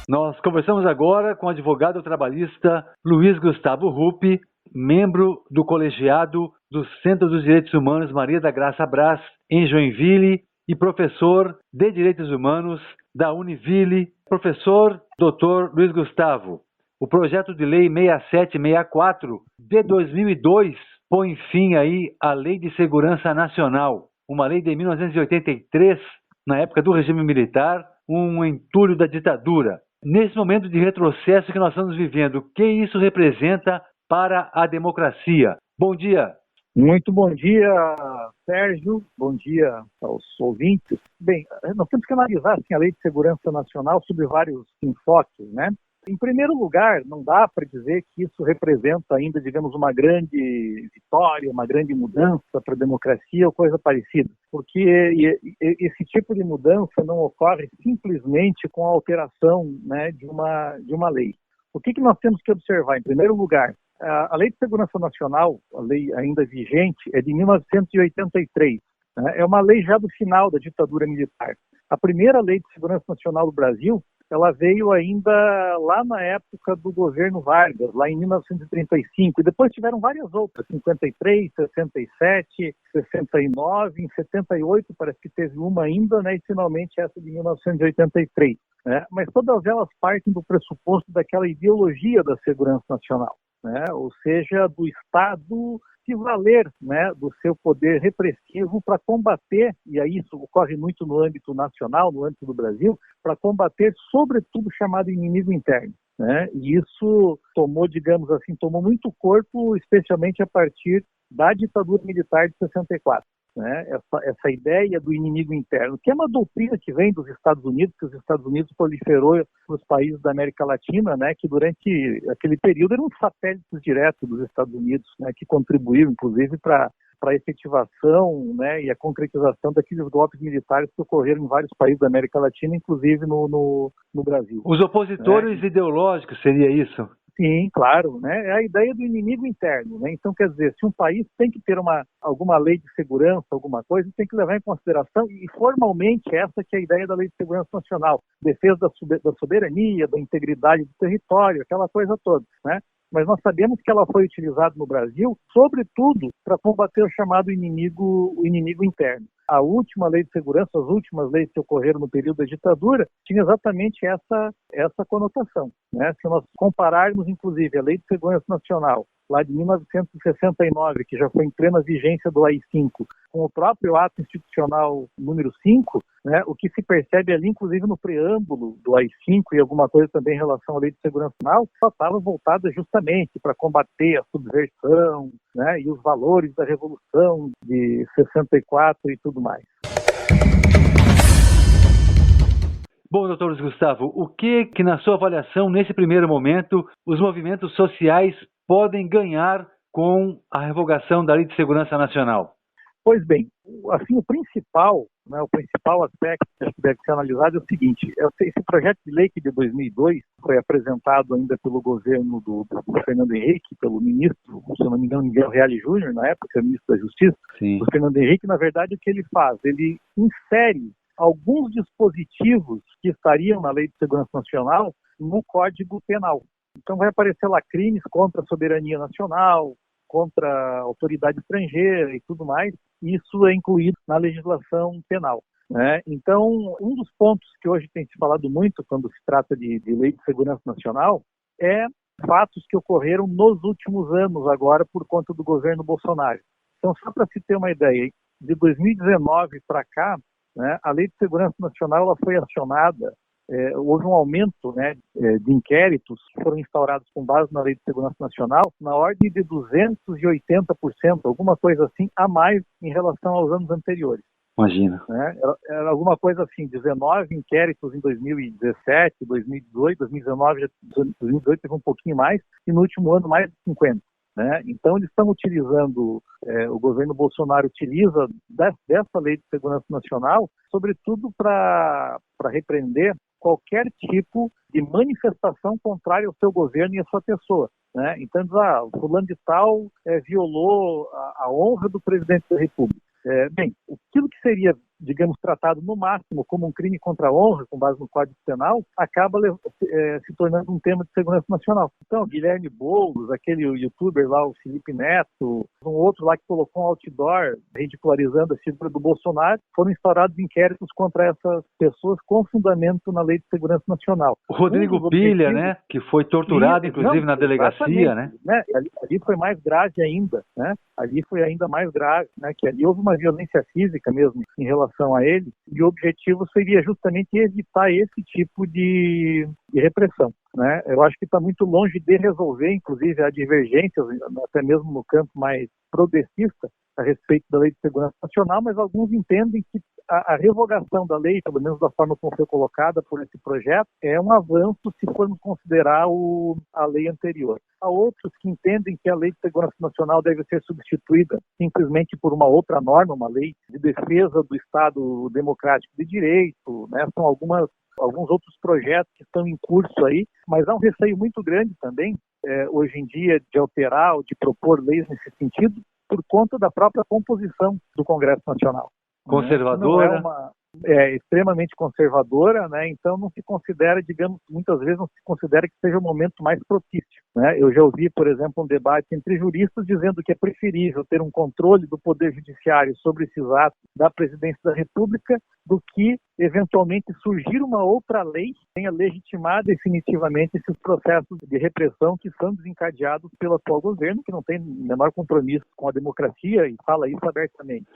Nós conversamos agora com o advogado trabalhista Luiz Gustavo Ruppe, membro do colegiado do Centro dos Direitos Humanos Maria da Graça Brás, em Joinville, e professor de Direitos Humanos da Univille. Professor Dr. Luiz Gustavo, o projeto de lei 6764 de 2002 põe fim aí à Lei de Segurança Nacional, uma lei de 1983, na época do regime militar, um entulho da ditadura. Nesse momento de retrocesso que nós estamos vivendo, o que isso representa para a democracia? Bom dia. Muito bom dia, Sérgio. Bom dia aos ouvintes. Bem, nós temos que analisar assim, a Lei de Segurança Nacional sob vários enfoques, né? Em primeiro lugar, não dá para dizer que isso representa ainda, digamos, uma grande vitória, uma grande mudança para a democracia ou coisa parecida, porque esse tipo de mudança não ocorre simplesmente com a alteração, né, de uma lei. O que nós temos que observar? Em primeiro lugar, a Lei de Segurança Nacional, a lei ainda vigente, é de 1983. Né? É uma lei já do final da ditadura militar. A primeira Lei de Segurança Nacional do Brasil, ela veio ainda lá na época do governo Vargas, lá em 1935, e depois tiveram várias outras, 53, 67, 69, em 78 parece que teve uma ainda, né, e finalmente essa de 1983. Né? Mas todas elas partem do pressuposto daquela ideologia da segurança nacional, né? Ou seja, do Estado se valer, né, do seu poder repressivo para combater, e aí isso ocorre muito no âmbito nacional, no âmbito do Brasil, para combater, sobretudo, o chamado inimigo interno. Né? E isso tomou, digamos assim, tomou muito corpo, especialmente a partir da ditadura militar de 64. Né? Essa ideia do inimigo interno, que é uma doutrina que vem dos Estados Unidos, que os Estados Unidos proliferou nos países da América Latina, né, que durante aquele período eram satélites diretos dos Estados Unidos, né, que contribuíram, inclusive, para a efetivação, né, e a concretização daqueles golpes militares que ocorreram em vários países da América Latina, inclusive no Brasil. Os opositores ideológicos, seria isso? Sim, claro, né? É a ideia do inimigo interno, né? Então, quer dizer, se um país tem que ter alguma lei de segurança, alguma coisa, tem que levar em consideração, e formalmente essa que é a ideia da Lei de Segurança Nacional, defesa da soberania, da integridade do território, aquela coisa toda, né? Mas nós sabemos que ela foi utilizada no Brasil, sobretudo, para combater o chamado inimigo interno. A última lei de segurança, as últimas leis que ocorreram no período da ditadura, tinha exatamente essa conotação. Né? Se nós compararmos, inclusive, a Lei de Segurança Nacional, lá de 1969, que já foi em plena vigência do AI-5, com o próprio ato institucional número 5, né, o que se percebe ali, inclusive no preâmbulo do AI-5 e alguma coisa também em relação à Lei de Segurança Nacional, só estava voltada justamente para combater a subversão, né, e os valores da Revolução de 64 e tudo mais. Bom, doutor Luiz Gustavo, o que, na sua avaliação, nesse primeiro momento, os movimentos sociais podem ganhar com a revogação da Lei de Segurança Nacional? Pois bem, assim, o principal aspecto que deve ser analisado é o seguinte: esse projeto de lei que de 2002 foi apresentado ainda pelo governo do Fernando Henrique, pelo ministro, se não me engano, Miguel Reale Júnior, na época, ministro da Justiça. Sim. O Fernando Henrique, na verdade, o que ele faz? Ele insere alguns dispositivos que estariam na Lei de Segurança Nacional no Código Penal. Então vai aparecer lá crimes contra a soberania nacional, contra a autoridade estrangeira e tudo mais. Isso é incluído na legislação penal. Né? Então, um dos pontos que hoje tem se falado muito quando se trata de Lei de Segurança Nacional é fatos que ocorreram nos últimos anos agora por conta do governo Bolsonaro. Então, só para se ter uma ideia, de 2019 para cá, né, a Lei de Segurança Nacional ela foi acionada, houve um aumento, né, de inquéritos que foram instaurados com base na Lei de Segurança Nacional na ordem de 280%, alguma coisa assim, a mais em relação aos anos anteriores. Imagina. Né? Era alguma coisa assim, 19 inquéritos em 2017, 2018, 2019 teve um pouquinho mais, e no último ano mais de 50. Né? Então, eles estão utilizando, o governo Bolsonaro utiliza dessa Lei de Segurança Nacional, sobretudo para repreender qualquer tipo de manifestação contrária ao seu governo e à sua pessoa. Né? Então, diz, fulano de tal violou a honra do presidente da República. Bem, aquilo que seria digamos, tratado no máximo como um crime contra a honra, com base no Código Penal, acaba se tornando um tema de segurança nacional. Então, Guilherme Boulos, aquele youtuber lá, o Felipe Neto, um outro lá que colocou um outdoor ridicularizando a figura do Bolsonaro, foram instaurados inquéritos contra essas pessoas com fundamento na Lei de Segurança Nacional. O Rodrigo Pilha, né, que foi torturado, inclusive, na delegacia, né? Ali foi mais grave ainda, né? Ali foi ainda mais grave, né? Que ali houve uma violência física mesmo em relação a ele, e o objetivo seria justamente evitar esse tipo de repressão, né? Eu acho que está muito longe de resolver, inclusive, há divergências, até mesmo no campo mais progressista, a respeito da Lei de Segurança Nacional, mas alguns entendem que a revogação da lei, pelo menos da forma como foi colocada por esse projeto, é um avanço se formos considerar a lei anterior. Há outros que entendem que a Lei de Segurança Nacional deve ser substituída simplesmente por uma outra norma, uma lei de defesa do Estado democrático de direito, né? São alguns outros projetos que estão em curso aí, mas há um receio muito grande também, hoje em dia, de alterar ou de propor leis nesse sentido, por conta da própria composição do Congresso Nacional. Conservadora. Extremamente conservadora, né? Então não se considera, digamos, muitas vezes não se considera que seja o momento mais propício, né? Eu já ouvi, por exemplo, um debate entre juristas dizendo que é preferível ter um controle do Poder Judiciário sobre esses atos da Presidência da República do que, eventualmente, surgir uma outra lei que tenha legitimado definitivamente esses processos de repressão que são desencadeados pelo atual governo, que não tem o menor compromisso com a democracia e fala isso abertamente.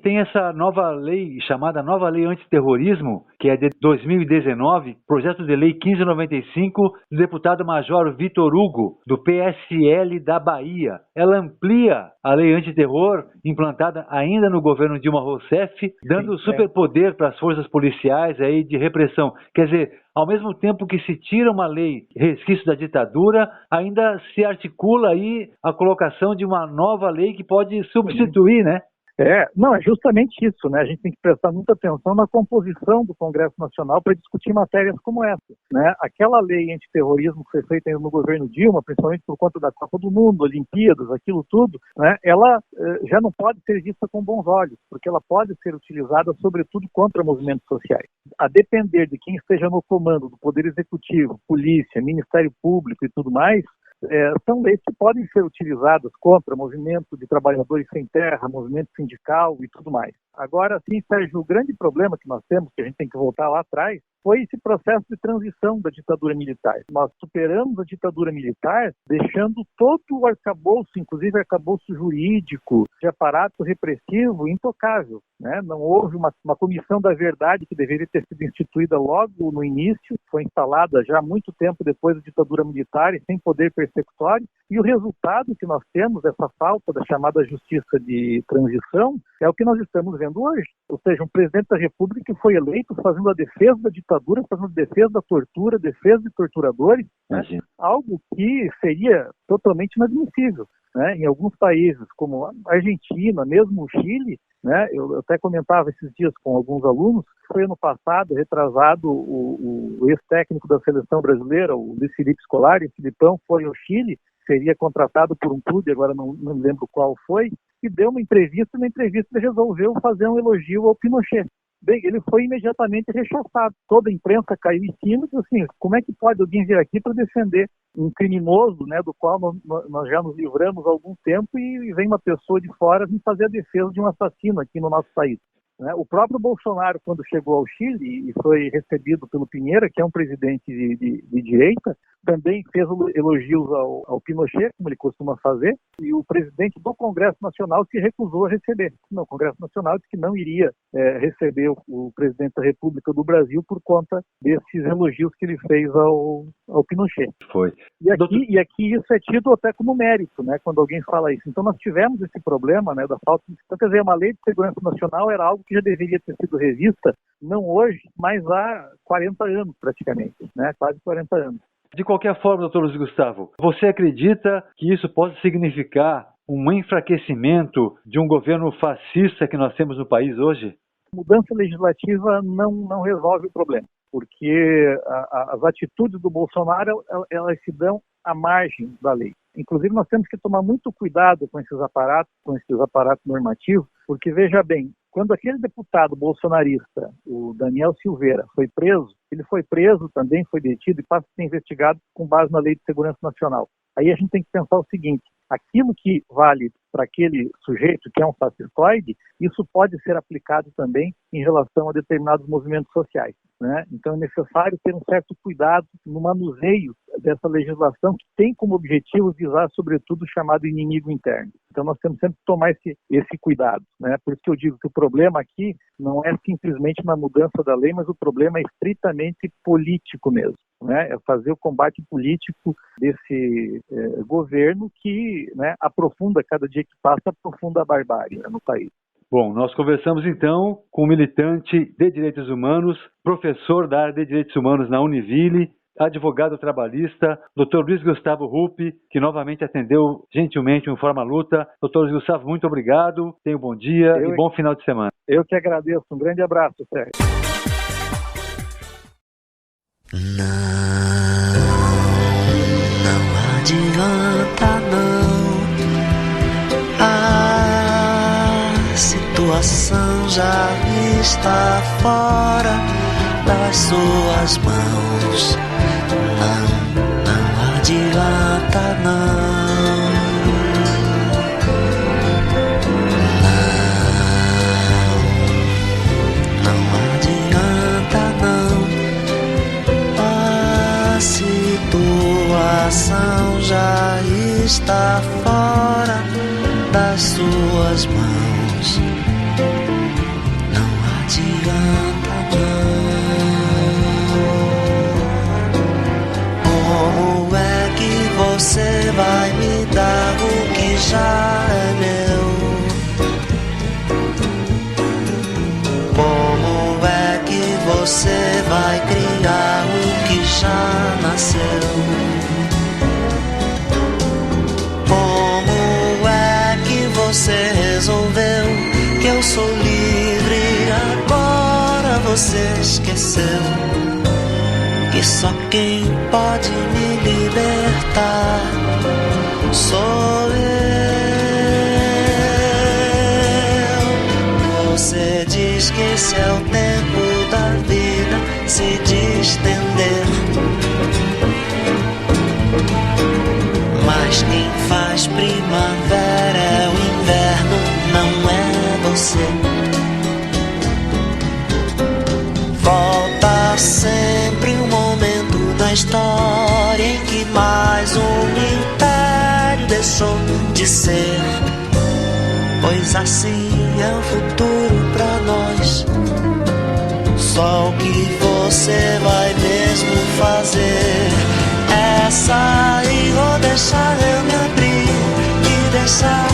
Tem essa nova lei, chamada Nova Lei Antiterrorismo, que é de 2019, projeto de lei 1595, do deputado Major Vitor Hugo, do PSL da Bahia. Ela amplia a lei antiterror, implantada ainda no governo Dilma Rousseff, dando superpoder para as forças policiais aí de repressão. Quer dizer, ao mesmo tempo que se tira uma lei resquício da ditadura, ainda se articula aí a colocação de uma nova lei que pode substituir, né? É justamente isso, né? A gente tem que prestar muita atenção na composição do Congresso Nacional para discutir matérias como essa, né? Aquela lei antiterrorismo que foi feita no governo Dilma, principalmente por conta da Copa do Mundo, Olimpíadas, aquilo tudo, né? Ela já não pode ser vista com bons olhos, porque ela pode ser utilizada sobretudo contra movimentos sociais. A depender de quem esteja no comando do Poder Executivo, Polícia, Ministério Público e tudo mais, são leis que podem ser utilizadas contra movimento de trabalhadores sem terra, movimento sindical e tudo mais. Agora, sim, Sérgio, o grande problema que nós temos, que a gente tem que voltar lá atrás, foi esse processo de transição da ditadura militar. Nós superamos a ditadura militar deixando todo o arcabouço, inclusive arcabouço jurídico, de aparato repressivo, intocável, né? Não houve uma comissão da verdade que deveria ter sido instituída logo no início, foi instalada já muito tempo depois da ditadura militar e sem poder persecutório, e o resultado que nós temos dessa falta da chamada justiça de transição é o que nós estamos vendo hoje. Ou seja, um presidente da República que foi eleito fazendo a defesa da ditadura, fazendo a defesa da tortura, defesa de torturadores, né? Algo que seria totalmente inadmissível, né? Em alguns países, como a Argentina, mesmo o Chile, né? Eu até comentava esses dias com alguns alunos, foi ano passado, retrasado, o ex-técnico da seleção brasileira, o Luiz Felipe Scolari, o Filipão, foi ao Chile, seria contratado por um clube, agora não me lembro qual foi, e deu uma entrevista, ele resolveu fazer um elogio ao Pinochet. Bem, ele foi imediatamente rechaçado. Toda a imprensa caiu em cima e disse assim, como é que pode alguém vir aqui para defender um criminoso, né, do qual nós já nos livramos há algum tempo e vem uma pessoa de fora vir fazer a defesa de um assassino aqui no nosso país. O próprio Bolsonaro, quando chegou ao Chile e foi recebido pelo Piñera, que é um presidente de direita, também fez elogios ao Pinochet, como ele costuma fazer, e o presidente do Congresso Nacional se recusou a receber. O Congresso Nacional disse que não iria receber o presidente da República do Brasil por conta desses elogios que ele fez ao Pinochet. Foi. E aqui isso é tido até como mérito, né, quando alguém fala isso. Então nós tivemos esse problema, né, da falta de... Então, quer dizer, uma lei de segurança nacional era algo que já deveria ter sido revista, não hoje, mas há 40 anos praticamente, né, quase 40 anos. De qualquer forma, doutor Luiz Gustavo, você acredita que isso pode significar um enfraquecimento de um governo fascista que nós temos no país hoje? Mudança legislativa não resolve o problema, porque as atitudes do Bolsonaro, elas se dão à margem da lei. Inclusive, nós temos que tomar muito cuidado com esses aparatos normativos, porque, veja bem, quando aquele deputado bolsonarista, o Daniel Silveira, foi preso, ele foi preso, também foi detido e passa a ser investigado com base na Lei de Segurança Nacional. Aí a gente tem que pensar o seguinte: aquilo que vale para aquele sujeito que é um fascistoide, isso pode ser aplicado também em relação a determinados movimentos sociais, né? Então é necessário ter um certo cuidado no manuseio dessa legislação que tem como objetivo visar, sobretudo, o chamado inimigo interno. Então nós temos sempre que tomar esse cuidado, né? Por isso que eu digo que o problema aqui não é simplesmente na mudança da lei, mas o problema é estritamente político mesmo, né? É fazer o combate político desse governo que, né, aprofunda, cada dia que passa, aprofunda a barbárie, né, no país. Bom, nós conversamos então com um militante de direitos humanos, professor da área de direitos humanos na Univille, advogado trabalhista, Dr. Luiz Gustavo Ruppe, que novamente atendeu gentilmente o Informa Luta. Dr. Luiz Gustavo, muito obrigado, tenha um bom dia e bom final de semana. Eu que agradeço, um grande abraço, Sérgio. Não adianta não, a situação já está fora das suas mãos. Não adianta não, não adianta não, a situação já está fora das suas mãos. Não adianta não. Como é que você vai me dar o que já é meu? Como é que você vai criar o que já nasceu? Como é que você resolveu que eu sou livre? Agora você esqueceu que só quem pode me libertar sou eu. Você diz que esse é o tempo da vida se distender, mas quem faz primavera é o inverno, não é você. Volta sempre um momento na história em que mais um império deixou de ser, pois assim é o futuro pra nós. Só o que você vai mesmo fazer é sair ou deixar eu me abrir e deixar